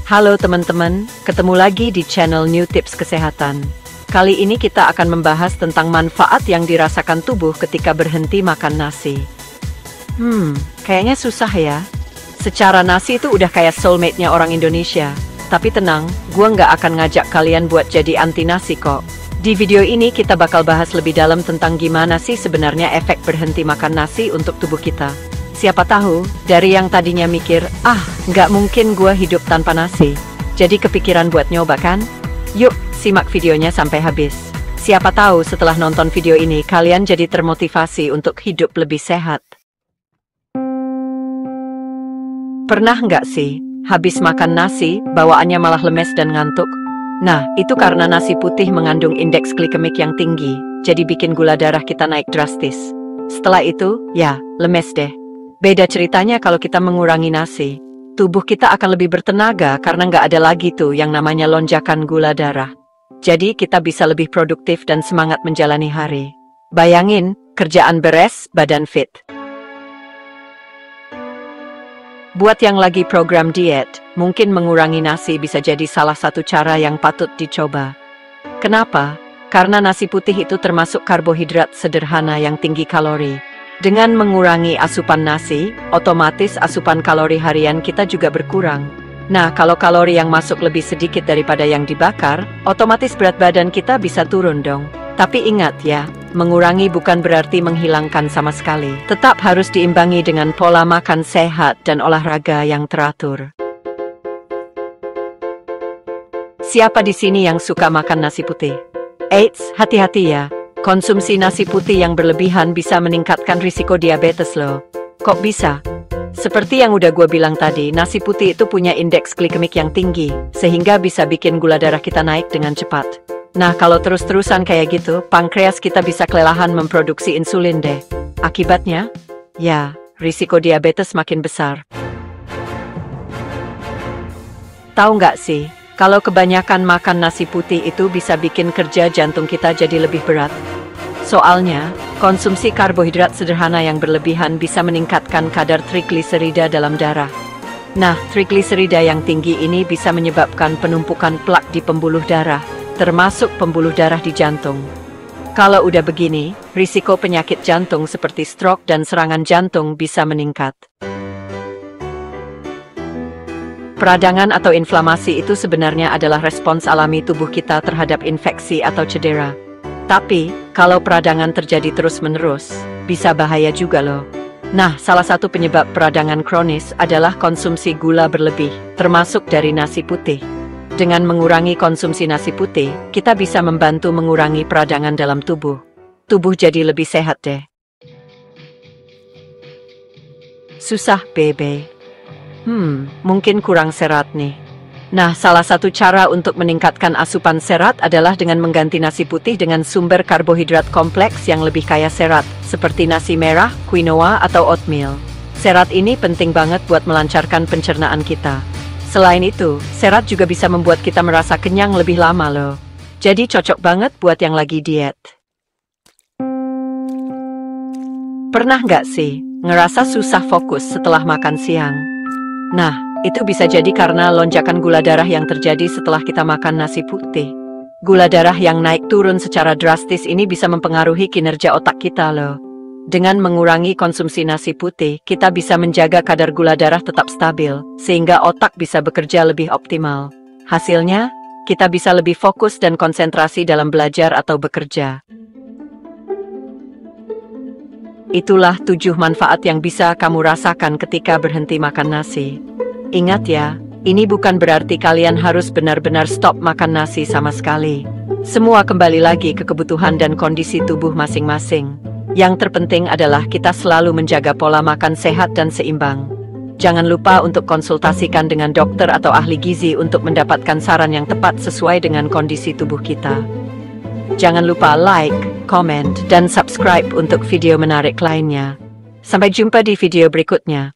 Halo teman-teman, ketemu lagi di channel New Tips Kesehatan. Kali ini kita akan membahas tentang manfaat yang dirasakan tubuh ketika berhenti makan nasi. Kayaknya susah ya. Secara nasi itu udah kayak soulmate-nya orang Indonesia. Tapi tenang, gua nggak akan ngajak kalian buat jadi anti nasi kok. Di video ini kita bakal bahas lebih dalam tentang gimana sih sebenarnya efek berhenti makan nasi untuk tubuh kita. Siapa tahu, dari yang tadinya mikir, nggak mungkin gua hidup tanpa nasi. Jadi kepikiran buat nyoba kan? Yuk, simak videonya sampai habis. Siapa tahu setelah nonton video ini kalian jadi termotivasi untuk hidup lebih sehat. Pernah nggak sih, habis makan nasi, bawaannya malah lemes dan ngantuk? Nah, itu karena nasi putih mengandung indeks glikemik yang tinggi, jadi bikin gula darah kita naik drastis. Setelah itu, ya, lemes deh. Beda ceritanya kalau kita mengurangi nasi. Tubuh kita akan lebih bertenaga karena nggak ada lagi tuh yang namanya lonjakan gula darah. Jadi kita bisa lebih produktif dan semangat menjalani hari. Bayangin, kerjaan beres, badan fit. Buat yang lagi program diet, mungkin mengurangi nasi bisa jadi salah satu cara yang patut dicoba. Kenapa? Karena nasi putih itu termasuk karbohidrat sederhana yang tinggi kalori. Dengan mengurangi asupan nasi, otomatis asupan kalori harian kita juga berkurang. Nah, kalau kalori yang masuk lebih sedikit daripada yang dibakar, otomatis berat badan kita bisa turun dong. Tapi ingat ya, mengurangi bukan berarti menghilangkan sama sekali. Tetap harus diimbangi dengan pola makan sehat dan olahraga yang teratur. Siapa di sini yang suka makan nasi putih? Eits, hati-hati ya. Konsumsi nasi putih yang berlebihan bisa meningkatkan risiko diabetes loh. Kok bisa? Seperti yang udah gue bilang tadi, nasi putih itu punya indeks glikemik yang tinggi, sehingga bisa bikin gula darah kita naik dengan cepat. Nah, kalau terus-terusan kayak gitu, pankreas kita bisa kelelahan memproduksi insulin deh. Akibatnya, ya, risiko diabetes makin besar. Tahu nggak sih, kalau kebanyakan makan nasi putih itu bisa bikin kerja jantung kita jadi lebih berat. Soalnya, konsumsi karbohidrat sederhana yang berlebihan bisa meningkatkan kadar trigliserida dalam darah. Nah, trigliserida yang tinggi ini bisa menyebabkan penumpukan plak di pembuluh darah, termasuk pembuluh darah di jantung. Kalau udah begini, risiko penyakit jantung seperti stroke dan serangan jantung bisa meningkat. Peradangan atau inflamasi itu sebenarnya adalah respons alami tubuh kita terhadap infeksi atau cedera. Tapi, kalau peradangan terjadi terus-menerus, bisa bahaya juga loh. Nah, salah satu penyebab peradangan kronis adalah konsumsi gula berlebih, termasuk dari nasi putih. Dengan mengurangi konsumsi nasi putih, kita bisa membantu mengurangi peradangan dalam tubuh. Tubuh jadi lebih sehat deh. Susah, bebe. Mungkin kurang serat nih. Nah, salah satu cara untuk meningkatkan asupan serat adalah dengan mengganti nasi putih dengan sumber karbohidrat kompleks yang lebih kaya serat, seperti nasi merah, quinoa, atau oatmeal. Serat ini penting banget buat melancarkan pencernaan kita. Selain itu, serat juga bisa membuat kita merasa kenyang lebih lama loh. Jadi cocok banget buat yang lagi diet. Pernah nggak sih, ngerasa susah fokus setelah makan siang? Nah, itu bisa jadi karena lonjakan gula darah yang terjadi setelah kita makan nasi putih. Gula darah yang naik turun secara drastis ini bisa mempengaruhi kinerja otak kita loh. Dengan mengurangi konsumsi nasi putih, kita bisa menjaga kadar gula darah tetap stabil, sehingga otak bisa bekerja lebih optimal. Hasilnya, kita bisa lebih fokus dan konsentrasi dalam belajar atau bekerja. Itulah 7 manfaat yang bisa kamu rasakan ketika berhenti makan nasi. Ingat ya, ini bukan berarti kalian harus benar-benar stop makan nasi sama sekali. Semua kembali lagi ke kebutuhan dan kondisi tubuh masing-masing. Yang terpenting adalah kita selalu menjaga pola makan sehat dan seimbang. Jangan lupa untuk konsultasikan dengan dokter atau ahli gizi untuk mendapatkan saran yang tepat sesuai dengan kondisi tubuh kita. Jangan lupa like, comment, dan subscribe untuk video menarik lainnya. Sampai jumpa di video berikutnya.